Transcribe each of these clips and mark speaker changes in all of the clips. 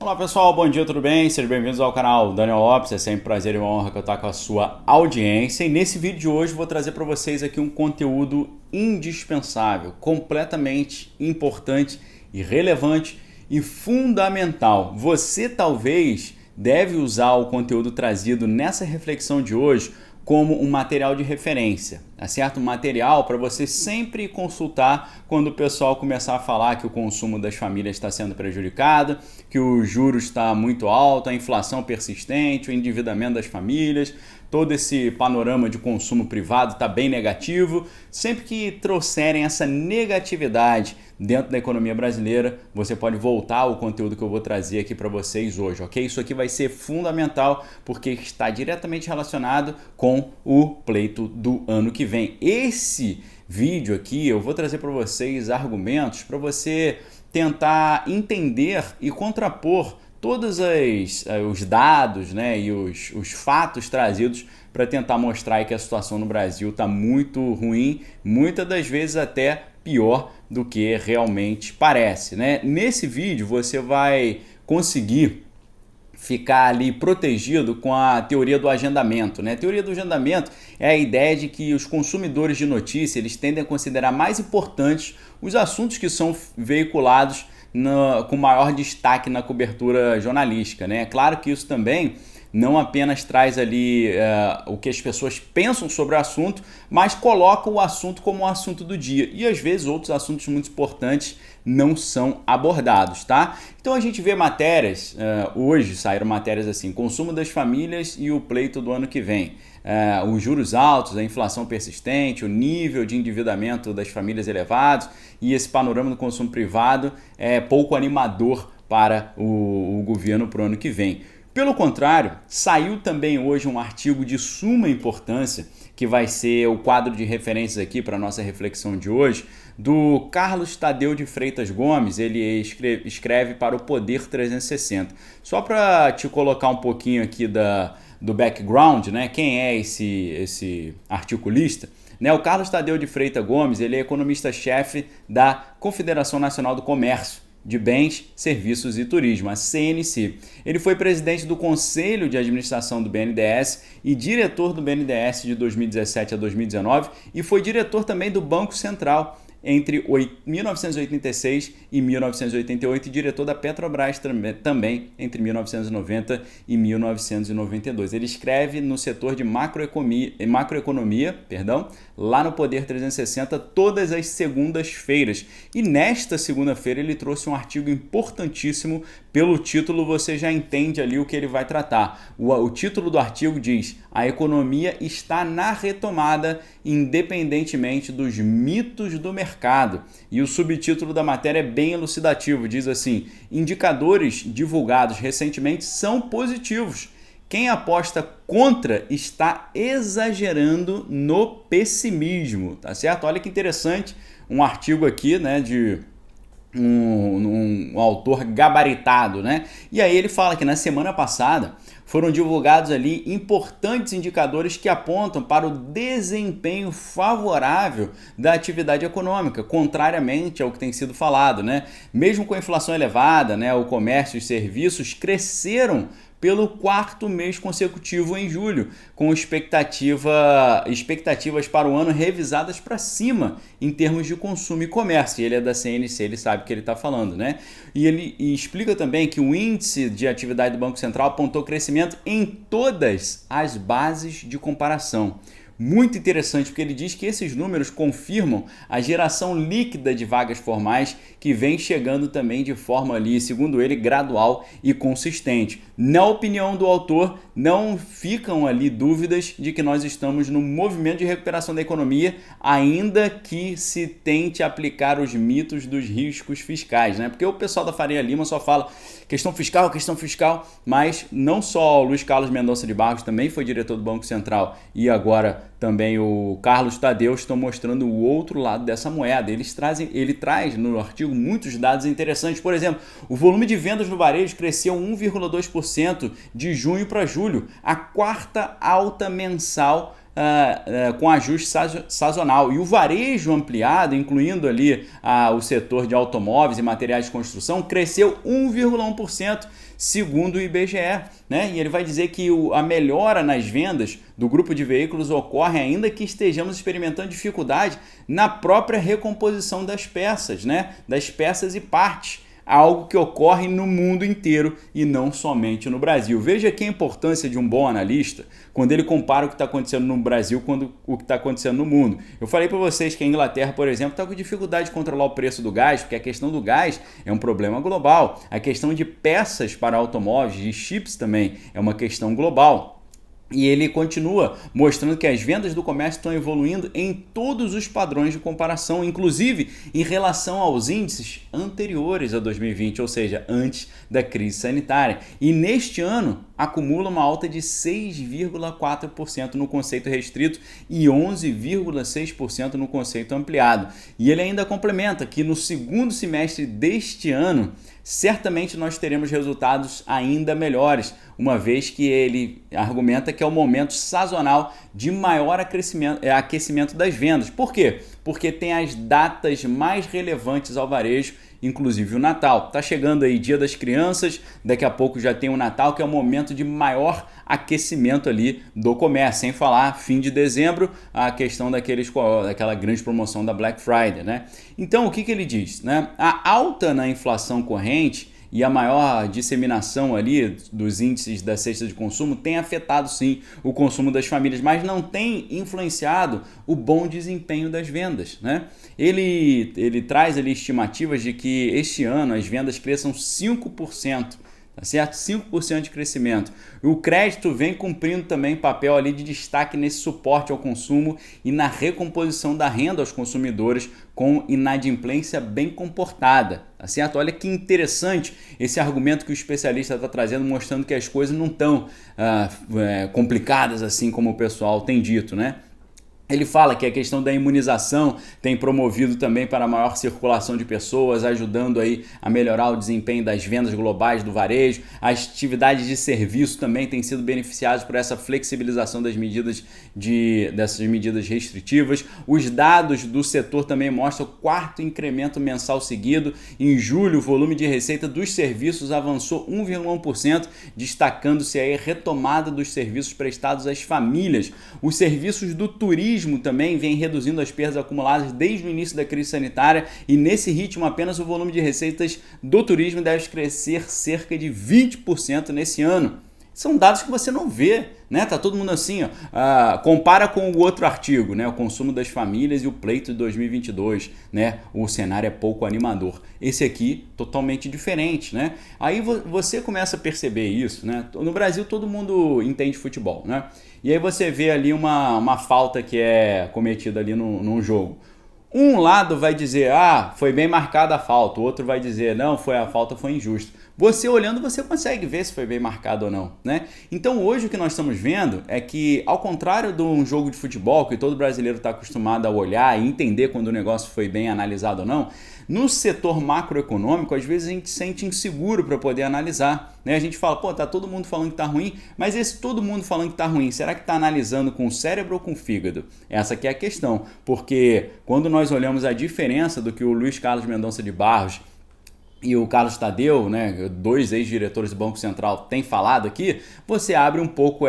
Speaker 1: Olá pessoal, bom dia, tudo bem? Sejam bem-vindos ao canal Daniel Lopes, é sempre um prazer e uma honra que eu estou com a sua audiência. E nesse vídeo de hoje vou trazer para vocês aqui um conteúdo indispensável, completamente importante e relevante e fundamental. Você talvez deve usar o conteúdo trazido nessa reflexão de hoje como um material de referência, tá certo? Um material para você sempre consultar quando o pessoal começar a falar que o consumo das famílias está sendo prejudicado, que o juros está muito alto, a inflação persistente, o endividamento das famílias, todo esse panorama de consumo privado está bem negativo. Sempre que trouxerem essa negatividade dentro da economia brasileira, você pode voltar ao conteúdo que eu vou trazer aqui para vocês hoje, ok? Isso aqui vai ser fundamental porque está diretamente relacionado com o pleito do ano que vem. Esse vídeo aqui eu vou trazer para vocês argumentos para você tentar entender e contrapor todos os dados, né, e os fatos trazidos para tentar mostrar que a situação no Brasil está muito ruim, muitas das vezes até pior do que realmente parece, né? Nesse vídeo você vai conseguir ficar ali protegido com a teoria do agendamento, né? A teoria do agendamento é a ideia de que os consumidores de notícia eles tendem a considerar mais importantes os assuntos que são veiculados com maior destaque na cobertura jornalística, né? É claro que isso também não apenas traz ali o que as pessoas pensam sobre o assunto, mas coloca o assunto como um assunto do dia. E às vezes outros assuntos muito importantes não são abordados, tá? Então a gente vê matérias, hoje saíram matérias assim, consumo das famílias e o pleito do ano que vem. Os juros altos, a inflação persistente, o nível de endividamento das famílias elevados e esse panorama do consumo privado é pouco animador para o governo para o ano que vem. Pelo contrário, saiu também hoje um artigo de suma importância, que vai ser o quadro de referências aqui para a nossa reflexão de hoje, do Carlos Tadeu de Freitas Gomes. Ele escreve para o Poder 360. Só para te colocar um pouquinho aqui do background, né? Quem é esse articulista? Né, o Carlos Tadeu de Freitas Gomes, ele é economista-chefe da Confederação Nacional do Comércio de Bens, Serviços e Turismo, a CNC. Ele foi presidente do Conselho de Administração do BNDES e diretor do BNDES de 2017 a 2019 e foi diretor também do Banco Central entre 1986 e 1988 e diretor da Petrobras também entre 1990 e 1992. Ele escreve no setor de macroeconomia, lá no Poder 360 todas as segundas-feiras. E nesta segunda-feira ele trouxe um artigo importantíssimo. Pelo título você já entende ali o que ele vai tratar. O título do artigo diz: a economia está na retomada independentemente dos mitos do mercado. E o subtítulo da matéria é bem elucidativo, diz assim: indicadores divulgados recentemente são positivos. Quem aposta contra está exagerando no pessimismo, tá certo? Olha que interessante, um artigo aqui, né, de um autor gabaritado, né? E aí ele fala que na semana passada foram divulgados ali importantes indicadores que apontam para o desempenho favorável da atividade econômica, contrariamente ao que tem sido falado, né? Mesmo com a inflação elevada, né, o comércio e os serviços cresceram pelo quarto mês consecutivo em julho, com expectativas para o ano revisadas para cima em termos de consumo e comércio. Ele é da CNC, ele sabe o que ele está falando, né? E ele explica também que o índice de atividade do Banco Central apontou crescimento em todas as bases de comparação. Muito interessante, porque ele diz que esses números confirmam a geração líquida de vagas formais que vem chegando também de forma ali, segundo ele, gradual e consistente. Na opinião do autor, não ficam ali dúvidas de que nós estamos num movimento de recuperação da economia, ainda que se tente aplicar os mitos dos riscos fiscais, né? Porque o pessoal da Faria Lima só fala questão fiscal, mas não só o Luiz Carlos Mendonça de Barros também foi diretor do Banco Central e agora também o Carlos Tadeu estão mostrando o outro lado dessa moeda. Ele traz no artigo muitos dados interessantes. Por exemplo, o volume de vendas no varejo cresceu 1,2% de junho para julho, a quarta alta mensal com ajuste sazonal. E o varejo ampliado, incluindo ali o setor de automóveis e materiais de construção, cresceu 1,1%, segundo o IBGE, né? E ele vai dizer que a melhora nas vendas do grupo de veículos ocorre ainda que estejamos experimentando dificuldade na própria recomposição das peças, né? Das peças e partes. Algo que ocorre no mundo inteiro e não somente no Brasil. Veja aqui a importância de um bom analista quando ele compara o que está acontecendo no Brasil com o que está acontecendo no mundo. Eu falei para vocês que a Inglaterra, por exemplo, está com dificuldade de controlar o preço do gás, porque a questão do gás é um problema global. A questão de peças para automóveis, de chips também, é uma questão global. E ele continua mostrando que as vendas do comércio estão evoluindo em todos os padrões de comparação, inclusive em relação aos índices anteriores a 2020, ou seja, antes da crise sanitária. E neste ano acumula uma alta de 6,4% no conceito restrito e 11,6% no conceito ampliado. E ele ainda complementa que no segundo semestre deste ano, certamente nós teremos resultados ainda melhores, uma vez que ele argumenta que é o momento sazonal de maior aquecimento das vendas. Por quê? Porque tem as datas mais relevantes ao varejo, inclusive o Natal. Está chegando aí Dia das Crianças, daqui a pouco já tem o Natal, que é o momento de maior aquecimento ali do comércio, sem falar fim de dezembro, a questão daquela grande promoção da Black Friday, né? Então, o que ele diz, né? A alta na inflação corrente e a maior disseminação ali dos índices da cesta de consumo tem afetado sim o consumo das famílias, mas não tem influenciado o bom desempenho das vendas, né? Ele traz ali estimativas de que este ano as vendas cresçam 5%. Tá certo? 5% de crescimento. O crédito vem cumprindo também papel ali de destaque nesse suporte ao consumo e na recomposição da renda aos consumidores com inadimplência bem comportada. Tá certo? Olha que interessante esse argumento que o especialista está trazendo, mostrando que as coisas não estão complicadas assim como o pessoal tem dito, né? Ele fala que a questão da imunização tem promovido também para a maior circulação de pessoas, ajudando aí a melhorar o desempenho das vendas globais do varejo. As atividades de serviço também têm sido beneficiadas por essa flexibilização dessas medidas restritivas. Os dados do setor também mostram o quarto incremento mensal seguido. Em julho, o volume de receita dos serviços avançou 1,1%, destacando-se aí a retomada dos serviços prestados às famílias. Os serviços do turismo também vem reduzindo as perdas acumuladas desde o início da crise sanitária e nesse ritmo apenas o volume de receitas do turismo deve crescer cerca de 20% nesse ano. São dados que você não vê, né? Tá todo mundo assim, ó, compara com o outro artigo, né? O consumo das famílias e o pleito de 2022, né? O cenário é pouco animador. Esse aqui, totalmente diferente, né? Aí você começa a perceber isso, né? No Brasil todo mundo entende futebol, né? E aí você vê ali uma falta que é cometida ali num jogo. Um lado vai dizer, foi bem marcada a falta, o outro vai dizer, não, a falta foi injusta. Você olhando, você consegue ver se foi bem marcado ou não, né? Então hoje o que nós estamos vendo é que, ao contrário de um jogo de futebol, que todo brasileiro está acostumado a olhar e entender quando o negócio foi bem analisado ou não, no setor macroeconômico, às vezes a gente se sente inseguro para poder analisar, né? A gente fala, tá todo mundo falando que tá ruim, mas esse todo mundo falando que tá ruim, será que tá analisando com o cérebro ou com o fígado? Essa aqui é a questão, porque quando nós olhamos a diferença do que o Luiz Carlos Mendonça de Barros e o Carlos Tadeu, né, dois ex-diretores do Banco Central, têm falado aqui, você abre um pouco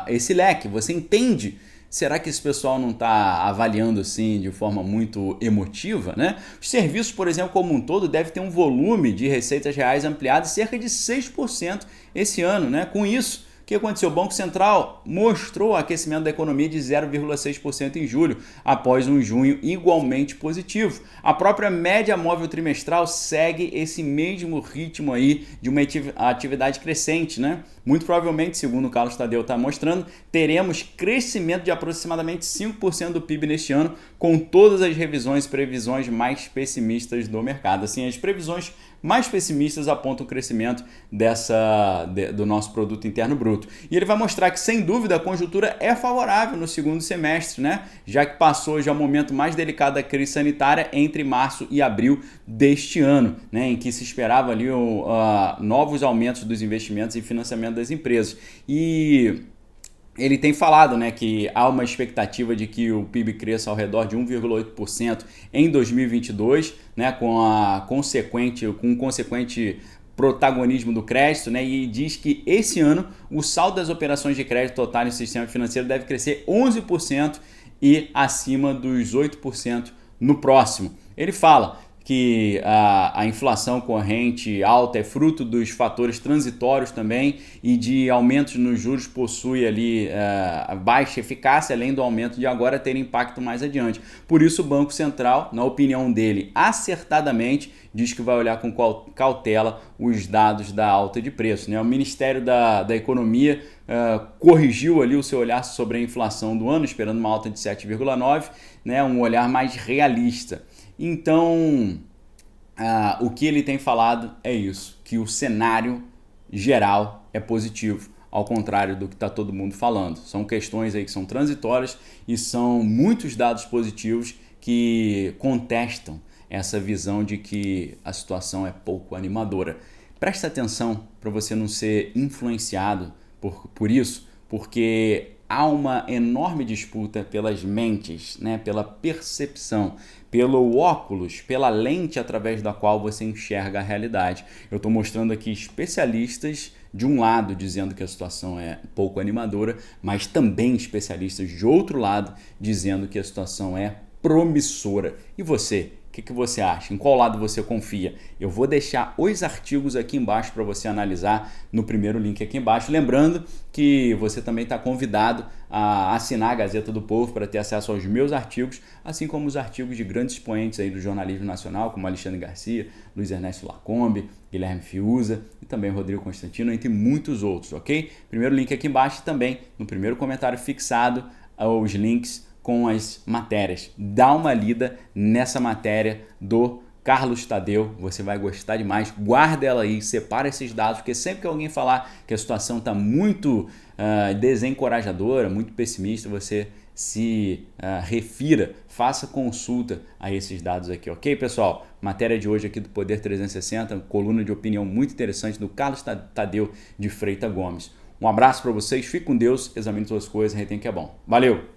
Speaker 1: esse leque, você entende. Será que esse pessoal não está avaliando assim de forma muito emotiva, né? Os serviços, por exemplo, como um todo, devem ter um volume de receitas reais ampliado de cerca de 6% esse ano, né? Com isso, o que aconteceu? O Banco Central mostrou o aquecimento da economia de 0,6% em julho, após um junho igualmente positivo. A própria média móvel trimestral segue esse mesmo ritmo aí de uma atividade crescente, né? Muito provavelmente, segundo o Carlos Tadeu está mostrando, teremos crescimento de aproximadamente 5% do PIB neste ano, com todas as revisões e previsões mais pessimistas do mercado. Assim, as previsões mais pessimistas apontam o crescimento do nosso produto interno bruto. E ele vai mostrar que, sem dúvida, a conjuntura é favorável no segundo semestre, né? Já que passou já o momento mais delicado da crise sanitária entre março e abril deste ano, né? Em que se esperava ali novos aumentos dos investimentos e financiamento das empresas. E ele tem falado, né, que há uma expectativa de que o PIB cresça ao redor de 1,8% em 2022, né, com um consequente protagonismo do crédito, né? E diz que esse ano o saldo das operações de crédito total no sistema financeiro deve crescer 11% e acima dos 8% no próximo. Ele fala que a inflação corrente alta é fruto dos fatores transitórios também e de aumentos nos juros possui ali baixa eficácia, além do aumento de agora ter impacto mais adiante. Por isso o Banco Central, na opinião dele, acertadamente, diz que vai olhar com cautela os dados da alta de preço, né? O Ministério da Economia corrigiu ali o seu olhar sobre a inflação do ano, esperando uma alta de 7,9%, né? Um olhar mais realista. Então, o que ele tem falado é isso, que o cenário geral é positivo, ao contrário do que está todo mundo falando. São questões aí que são transitórias e são muitos dados positivos que contestam essa visão de que a situação é pouco animadora. Presta atenção para você não ser influenciado por isso, porque há uma enorme disputa pelas mentes, né? Pela percepção, pelo óculos, pela lente através da qual você enxerga a realidade. Eu estou mostrando aqui especialistas de um lado dizendo que a situação é pouco animadora, mas também especialistas de outro lado dizendo que a situação é promissora. E você? O que você acha? Em qual lado você confia? Eu vou deixar os artigos aqui embaixo para você analisar no primeiro link aqui embaixo. Lembrando que você também está convidado a assinar a Gazeta do Povo para ter acesso aos meus artigos, assim como os artigos de grandes expoentes aí do jornalismo nacional, como Alexandre Garcia, Luiz Ernesto Lacombe, Guilherme Fiuza e também Rodrigo Constantino, entre muitos outros, ok? Primeiro link aqui embaixo e também no primeiro comentário fixado os links com as matérias. Dá uma lida nessa matéria do Carlos Tadeu, você vai gostar demais. Guarda ela aí, separa esses dados, porque sempre que alguém falar que a situação está muito desencorajadora, muito pessimista, você se refira, faça consulta a esses dados aqui, ok, pessoal? Matéria de hoje aqui do Poder 360, coluna de opinião muito interessante do Carlos Tadeu de Freitas Gomes. Um abraço para vocês, fique com Deus, examine suas coisas, retém que é bom. Valeu!